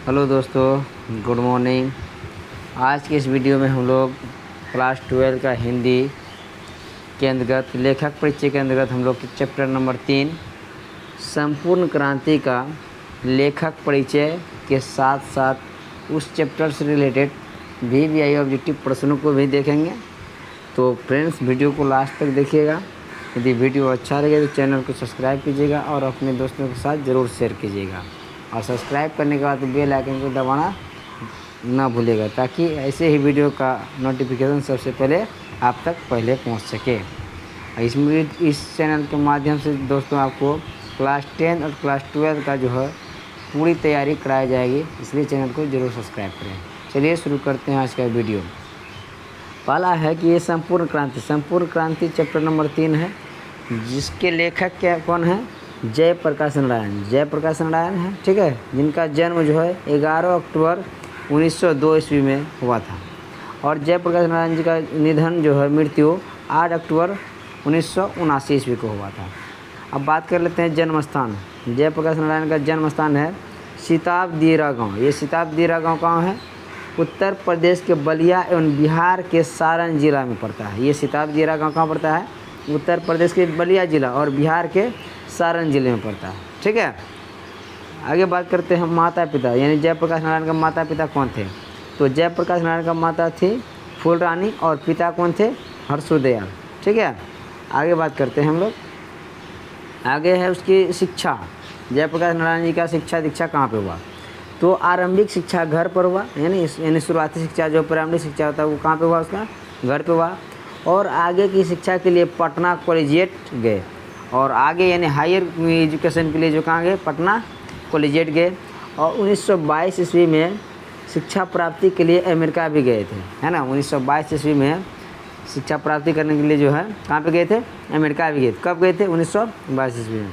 Hello दोस्तों, good morning. आज की इस वीडियो में हम लोग क्लास 12 का हिंदी के अंतर्गत लेखक परिचय के अंतर्गत हम लोग चैप्टर नंबर 3 संपूर्ण क्रांति का लेखक परिचय के साथ साथ उस चैप्टर से रिलेटेड VVI ऑब्जेक्टिव प्रश्नों को भी देखेंगे। तो फ्रेंड्स, वीडियो को लास्ट तक देखिएगा। यदि वीडियो अच्छा लगे तो चैनल को सब्सक्राइब कीजिएगा और अपने दोस्तों के साथ ज़रूर शेयर कीजिएगा। और सब्सक्राइब करने के बाद बेल आइकन को दबाना ना भूलिएगा, ताकि ऐसे ही वीडियो का नोटिफिकेशन सबसे पहले आप तक पहुंच सके। इस चैनल के माध्यम से दोस्तों आपको क्लास 10 और क्लास 12 का जो है पूरी तैयारी कराई जाएगी, इसलिए चैनल को ज़रूर सब्सक्राइब करें। चलिए शुरू करते हैं आज का वीडियो। पहला है कि ये संपूर्ण क्रांति चैप्टर नंबर 3 है, जिसके लेखक क्या कौन है? जयप्रकाश नारायण है, ठीक है, जिनका जन्म जो है 11 अक्टूबर 1902 ईस्वी में हुआ था। और जयप्रकाश नारायण जी का निधन जो है मृत्यु 8 अक्टूबर 1979 ईस्वी को हुआ था। अब बात कर लेते हैं जन्म स्थान। जयप्रकाश नारायण का जन्म स्थान है सिताब दियरा गाँव। ये सिताब दियरा गाँव कहाँ है? उत्तर प्रदेश के बलिया एवं बिहार के सारण जिला में पड़ता है। ये सिताब दियरा गाँव कहाँ पड़ता है? उत्तर प्रदेश के बलिया जिला और बिहार के सारण जिले में पड़ता है, ठीक है। आगे बात करते हैं माता पिता, यानी जयप्रकाश नारायण का माता पिता कौन थे? तो जयप्रकाश नारायण का माता थी फूलरानी और पिता कौन थे? हर्षोदयाल, ठीक है। आगे बात करते हैं हम लोग। आगे है उसकी शिक्षा। जयप्रकाश नारायण जी का शिक्षा दीक्षा कहाँ पे हुआ? तो आरंभिक शिक्षा घर पर हुआ, यानी शुरुआती शिक्षा जो प्राइमरी शिक्षा होता है वो कहाँ पे हुआ? उसका घर पे हुआ। और आगे की शिक्षा के लिए पटना कॉलेजिएट गए, और आगे यानी हायर एजुकेशन के लिए जो कहाँ गए? पटना कॉलेजिएट गए। और 1922 ईस्वी में शिक्षा प्राप्ति के लिए अमेरिका भी गए थे, है ना। 1922 ईस्वी में शिक्षा प्राप्ति करने के लिए जो है कहाँ पे गए थे? अमेरिका भी गए थे। कब गए थे? 1922 ईस्वी में।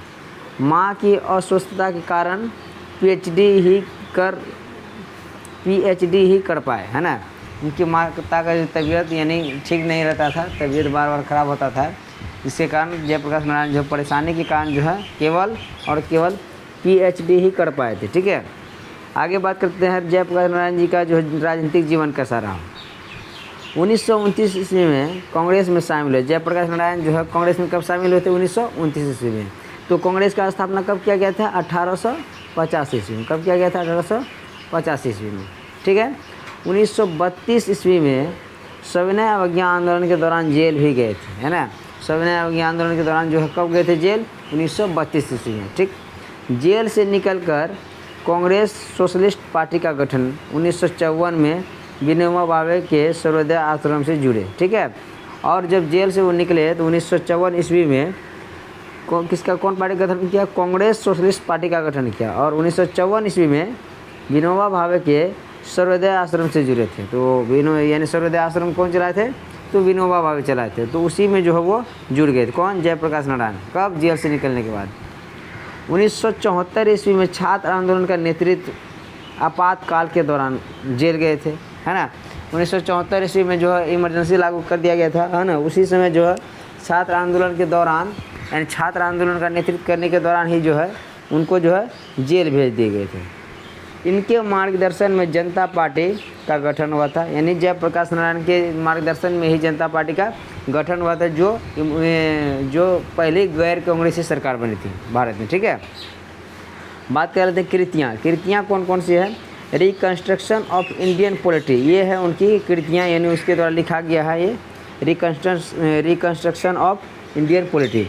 माँ की अस्वस्थता के कारण PhD ही कर पाए, है ना। उनकी माता का जो तबीयत यानी ठीक नहीं रहता था, तबीयत बार बार ख़राब होता था, जिसके कारण जयप्रकाश नारायण जो परेशानी के कारण जो है केवल PhD ही कर पाए थे, ठीक है। आगे बात करते हैं जयप्रकाश नारायण जी का जो राजनीतिक जीवन कैसा रहा। 1929 ईस्वी में कांग्रेस में शामिल हुए। जयप्रकाश नारायण जो है कांग्रेस में कब शामिल हुए थे? 1929 ईस्वी में। तो कांग्रेस का स्थापना कब किया गया था? 1850 ईस्वी में। कब किया गया था? 1850 ईस्वी में, ठीक है। 1932 ईस्वी में सविनय अवज्ञा आंदोलन के दौरान जेल भी गए थे, है ना। सविनय अवज्ञा आंदोलन के दौरान जो है कब गए थे जेल? 1932 ईस्वी में, ठीक। जेल से निकलकर कांग्रेस सोशलिस्ट पार्टी का गठन 1954 में विनोबा भावे के सर्वोदय आश्रम से जुड़े, ठीक है। और जब जेल से वो निकले तो 1954 ईस्वी में कौन पार्टी का गठन किया? कांग्रेस सोशलिस्ट पार्टी का गठन किया। और 1954 ईस्वी में विनोबा भावे के सर्वोदय आश्रम से जुड़े थे। तो यानी सर्वोदय आश्रम कौन चलाए थे? तो विनोबा भावे चलाए थे। तो उसी में जो है वो जुड़ गए थे। कौन? जयप्रकाश नारायण। कब? जेल से निकलने के बाद। 1974 ईस्वी में छात्र आंदोलन का नेतृत्व आपातकाल के दौरान जेल गए थे, है ना। 1974 ईस्वी में जो है इमरजेंसी लागू कर दिया गया था, है ना। उसी समय जो है छात्र आंदोलन के दौरान, यानी छात्र आंदोलन का नेतृत्व करने के दौरान ही जो है उनको जो है जेल भेज दिए गए थे। इनके मार्गदर्शन में जनता पार्टी का गठन हुआ था, यानी जयप्रकाश नारायण के मार्गदर्शन में ही जनता पार्टी का गठन हुआ था, जो पहली गैर कांग्रेसी सरकार बनी थी भारत में, ठीक है। बात कर रहे थे कृतियाँ कौन कौन सी है? रिकन्स्ट्रक्शन ऑफ इंडियन पॉलिटी, ये है उनकी कृतियाँ, यानी उसके द्वारा लिखा गया है ये रिकन्स्ट्रक्शन ऑफ इंडियन पॉलिटी।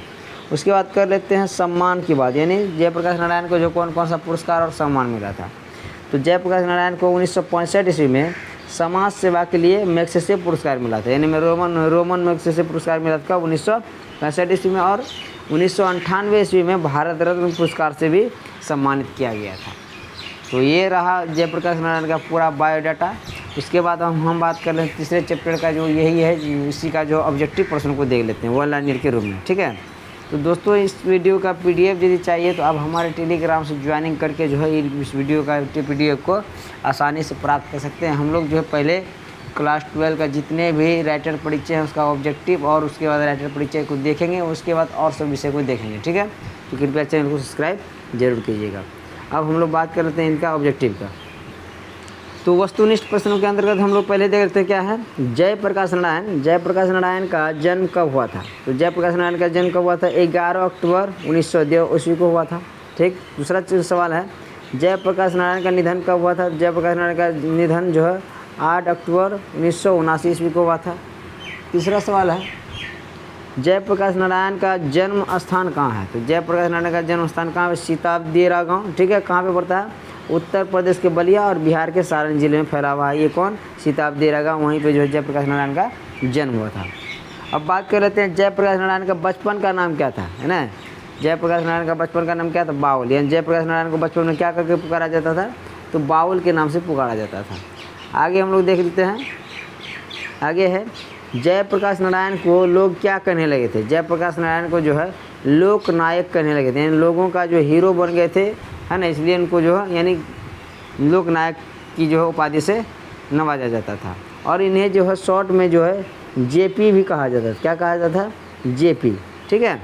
उसके बाद कर लेते हैं सम्मान की बात, यानी जयप्रकाश नारायण को जो कौन कौन सा पुरस्कार और सम्मान मिला था। तो जयप्रकाश नारायण को 1965 ईस्वी में समाज सेवा के लिए मैग्सेसे पुरस्कार मिला था, यानी रोमन मैग्सेसे पुरस्कार मिला था 1965 ईस्वी में। और 1998 ईस्वी में भारत रत्न पुरस्कार से भी सम्मानित किया गया था। तो ये रहा जयप्रकाश नारायण का पूरा बायोडाटा। उसके बाद हम बात कर लें तीसरे चैप्टर का, जो यही है, इसी का जो ऑब्जेक्टिव प्रश्न को देख लेते हैं वन लाइनर के रूप में, ठीक है। तो दोस्तों, इस वीडियो का PDF यदि चाहिए तो आप हमारे टेलीग्राम से ज्वाइनिंग करके जो है इस वीडियो का PDF को आसानी से प्राप्त कर सकते हैं। हम लोग जो है पहले क्लास 12 का जितने भी राइटर परिचय है उसका ऑब्जेक्टिव और उसके बाद राइटर परिचय को देखेंगे, उसके बाद और सब विषय को देखेंगे, ठीक है। तो कृपया चैनल को सब्सक्राइब जरूर कीजिएगा। अब हम लोग बात कर लेते हैं इनका ऑब्जेक्टिव का। तो वस्तुनिष्ठ प्रश्नों के अंतर्गत हम लोग पहले देखते हैं क्या है, जयप्रकाश नारायण का जन्म कब हुआ था। तो जयप्रकाश नारायण का जन्म कब हुआ था, 11 अक्टूबर 1902 ईस्वी को हुआ था। ठीक। दूसरा सवाल है, जयप्रकाश नारायण का निधन कब हुआ था। जयप्रकाश नारायण का निधन जो है 8 अक्टूबर 1979 ईस्वी को हुआ था। तीसरा सवाल है, जयप्रकाश नारायण का जन्म स्थान कहाँ है। तो जयप्रकाश नारायण का जन्म स्थान कहाँ है, सीताबदेरा गाँव। ठीक है, कहाँ पे पड़ता है, उत्तर प्रदेश के बलिया और बिहार के सारण जिले में फैला हुआ है। ये कौन, सीताबदेरा गाँव, वहीं पे जो है जयप्रकाश नारायण का जन्म हुआ था। अब बात कर लेते हैं जयप्रकाश नारायण का बचपन का नाम क्या था, है ना। जयप्रकाश नारायण का बचपन का नाम क्या था, बाउल। यानी जयप्रकाश नारायण को बचपन में क्या करके पुकारा जाता था, तो बाउल के नाम से पुकारा जाता था। आगे हम लोग देख लेते हैं, आगे है, जयप्रकाश नारायण को लोग क्या कहने लगे थे। जयप्रकाश नारायण को जो है लोक नायक कहने लगे थे, यानी लोगों का जो हीरो बन गए थे, है ना, इसलिए इनको जो है यानी लोक नायक की जो है उपाधि से नवाजा जाता था। और इन्हें जो है शॉर्ट में जो है जेपी भी कहा जाता था। क्या कहा जाता था, जेपी। ठीक है,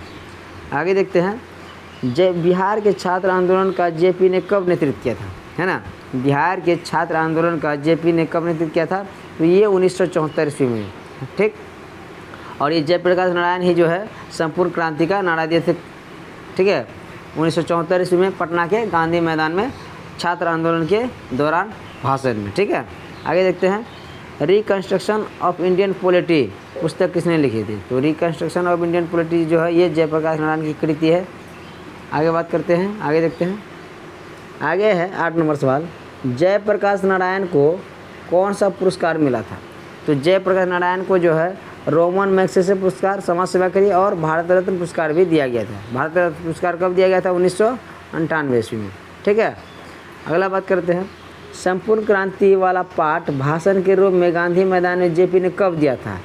आगे देखते हैं, बिहार के छात्र आंदोलन का जेपी ने कब नेतृत्व किया था, है ना। बिहार के छात्र आंदोलन का जेपी ने कब नेतृत्व किया था, तो ये 1974 ईस्वी में। ठीक। और ये जयप्रकाश नारायण ही जो है संपूर्ण क्रांति का नारा दिए थे। ठीक है, 1974 ईस्वी में पटना के गांधी मैदान में छात्र आंदोलन के दौरान भाषण में। ठीक है, आगे देखते हैं, रिकन्स्ट्रक्शन ऑफ इंडियन पॉलिटी पुस्तक किसने लिखी थी। तो रिकन्स्ट्रक्शन ऑफ इंडियन पॉलिटी जो है ये जयप्रकाश नारायण की कृति है। आगे बात करते हैं, आगे देखते हैं, आगे है 8 नंबर सवाल, जयप्रकाश नारायण को कौन सा पुरस्कार मिला था। तो जयप्रकाश नारायण को जो है रोमन मैग्सेसे पुरस्कार, समाज सेवा के लिए, और भारत रत्न पुरस्कार भी दिया गया था। भारत रत्न पुरस्कार कब दिया गया था, 1998 ईस्वी में। ठीक है, अगला बात करते हैं, संपूर्ण क्रांति वाला पाठ भाषण के रूप में गांधी मैदान में जेपी ने कब दिया था।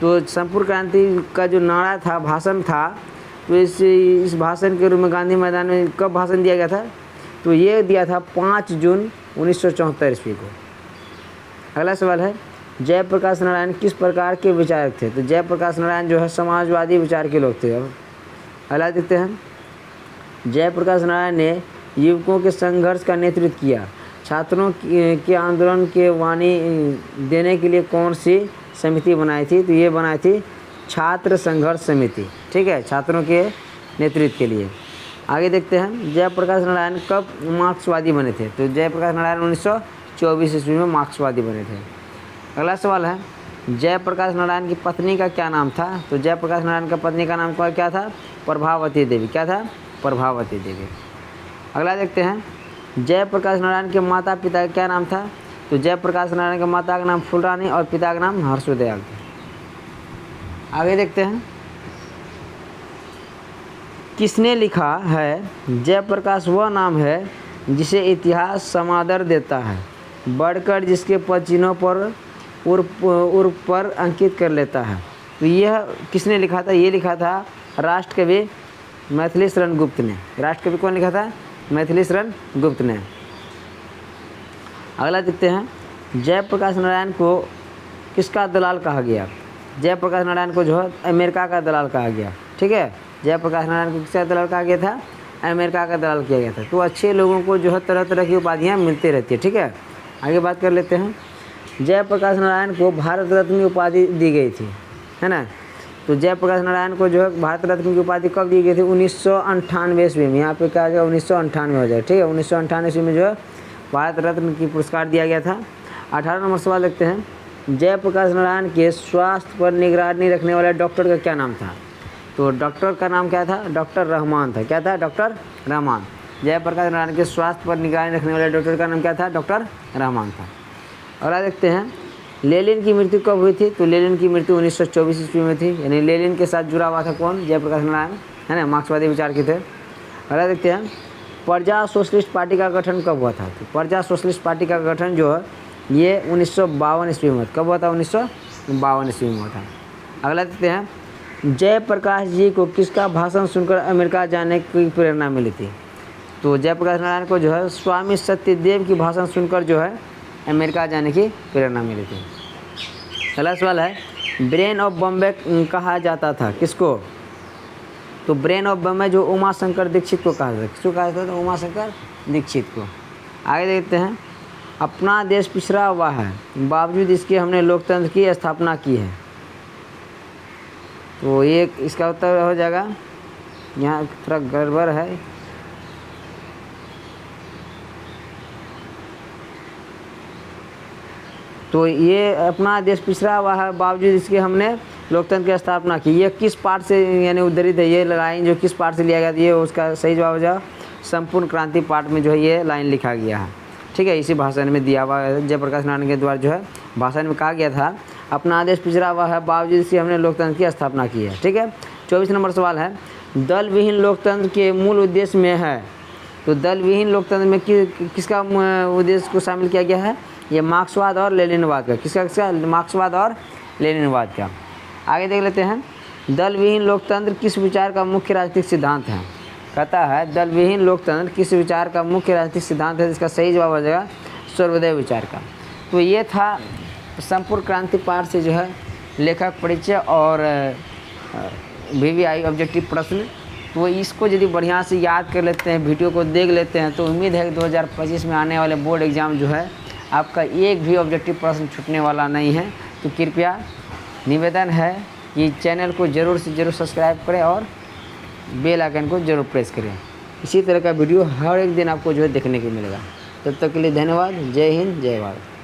तो संपूर्ण क्रांति का जो नारा था, भाषण था, तो इस भाषण के रूप में गांधी मैदान में कब भाषण दिया गया था, तो ये दिया था 5 जून 1974 ईस्वी को। अगला सवाल है, जयप्रकाश नारायण किस प्रकार के विचारक थे। तो जयप्रकाश नारायण जो है समाजवादी विचार के लोग थे। अब अगला देखते हैं, जयप्रकाश नारायण ने युवकों के संघर्ष का नेतृत्व किया। छात्रों के आंदोलन के वाणी देने के लिए कौन सी समिति बनाई थी, तो ये बनाई थी छात्र संघर्ष समिति। ठीक है, छात्रों के नेतृत्व के लिए। आगे देखते हैं, जयप्रकाश नारायण कब मार्क्सवादी बने थे। तो जयप्रकाश नारायण 1924 ईस्वी में मार्क्सवादी बने थे। अगला सवाल है, जयप्रकाश नारायण की पत्नी का क्या नाम था। तो जयप्रकाश नारायण का पत्नी का नाम क्या था, प्रभावती देवी। क्या था, प्रभावती देवी। अगला देखते हैं, जयप्रकाश नारायण के माता पिता का क्या नाम था। तो जयप्रकाश नारायण के माता का नाम फूलरानी और पिता का नाम हर्षदयाल था। आगे देखते हैं, किसने लिखा है, जयप्रकाश वह नाम है जिसे इतिहास समादर देता है, बढ़कर जिसके पद चिन्हों पर उर्फ पर अंकित कर लेता है। तो यह किसने लिखा था, ये लिखा था राष्ट्रकवि मैथिली शरण गुप्त ने। राष्ट्रकवि कौन लिखा था, मैथिली शरण गुप्त ने। अगला देखते हैं, जयप्रकाश नारायण को किसका दलाल कहा गया। जयप्रकाश नारायण को जो है अमेरिका का दलाल कहा गया। ठीक है, जयप्रकाश नारायण को किसका दलाल कहा गया था, अमेरिका का दलाल किया गया था। तो अच्छे लोगों को जो है तरह तरह की उपाधियाँ मिलती रहती है। ठीक है, आगे बात कर लेते हैं, जयप्रकाश नारायण को भारत रत्न की उपाधि दी गई थी, है ना। तो जयप्रकाश नारायण को जो है भारत रत्न की उपाधि कब दी गई थी, 1998 ईस्वी में। यहाँ पे क्या आ जाएगा, 1998 हो जाए। ठीक है, 1998 ईस्वी में जो है भारत रत्न की पुरस्कार दिया गया था। 18 नंबर सवाल देखते हैं, जयप्रकाश नारायण के स्वास्थ्य पर निगरानी रखने वाले डॉक्टर का क्या नाम था। तो डॉक्टर का नाम क्या था, डॉक्टर रहमान था। क्या था, डॉक्टर रहमान। जयप्रकाश नारायण के स्वास्थ्य पर निगरानी रखने वाले डॉक्टर का नाम क्या था, डॉक्टर रहमान था। अगला देखते हैं, लेनिन की मृत्यु कब हुई थी। तो लेनिन की मृत्यु 1924 ईस्वी में थी। यानी लेनिन के साथ जुड़ा हुआ था कौन, जयप्रकाश नारायण, है ना, मार्क्सवादी विचार के थे। अगला देखते हैं, प्रजा सोशलिस्ट पार्टी का गठन कब हुआ था। तो प्रजा सोशलिस्ट पार्टी का गठन जो है ये 1952 ईस्वी में। कब हुआ था, 1952 ईस्वी में हुआ था। अगला देखते हैं, जयप्रकाश जी को किसका भाषण सुनकर अमेरिका जाने की प्रेरणा मिली थी। तो जयप्रकाश नारायण को जो है स्वामी सत्यदेव की भाषण सुनकर जो है अमेरिका जाने की प्रेरणा मिली थी। अगला सवाल है, ब्रेन ऑफ बॉम्बे कहा जाता था किसको। तो ब्रेन ऑफ बॉम्बे जो उमा शंकर दीक्षित को कहा जाता था। किसको कहा जाता था, उमा शंकर दीक्षित को। आगे देखते हैं, अपना देश पिछड़ा हुआ है, बावजूद इसके हमने लोकतंत्र की स्थापना की है। तो ये इसका उत्तर हो जाएगा, यहाँ थोड़ा गड़बड़ है। तो ये अपना देश पिछड़ा हुआ है, बावजूद इसके हमने लोकतंत्र की स्थापना की। ये किस पाठ से यानी उद्धृत है, ये लाइन जो किस पाठ से लिया गया, ये उसका सही जवाब हो जाएगा संपूर्ण क्रांति पाठ में जो है ये लाइन लिखा गया है। ठीक है, इसी भाषण में दिया हुआ है, जयप्रकाश नारायण के द्वारा जो है भाषण में कहा गया था, अपना देश पिछड़ा हुआ है, बावजूद इसके हमने लोकतंत्र की स्थापना की है। ठीक है, 24 नंबर सवाल है, दल विहीन लोकतंत्र के मूल उद्देश्य में है। तो दल विहीन लोकतंत्र में किसका उद्देश्य को शामिल किया गया है, ये मार्क्सवाद और लेनिनवाद का। किसका मार्क्सवाद और लेनिनवाद का। आगे देख लेते हैं, दल विहीन लोकतंत्र किस विचार का मुख्य राजनीतिक सिद्धांत है। कहता है दल विहीन लोकतंत्र किस विचार का मुख्य राजनीतिक सिद्धांत है, इसका सही जवाब हो जाएगा सर्वोदय विचार का। तो ये था संपूर्ण क्रांति पाठ से जो है लेखक परिचय और VVI ऑब्जेक्टिव प्रश्न। तो इसको यदि बढ़िया से याद कर लेते हैं, वीडियो को देख लेते हैं, तो उम्मीद है कि 2025 में आने वाले बोर्ड एग्ज़ाम जो है आपका एक भी ऑब्जेक्टिव प्रश्न छूटने वाला नहीं है। तो कृपया निवेदन है कि चैनल को ज़रूर से ज़रूर सब्सक्राइब करें और बेल आइकन को ज़रूर प्रेस करें। इसी तरह का वीडियो हर एक दिन आपको जो है देखने को मिलेगा। तब तक के लिए धन्यवाद। जय हिंद, जय भारत।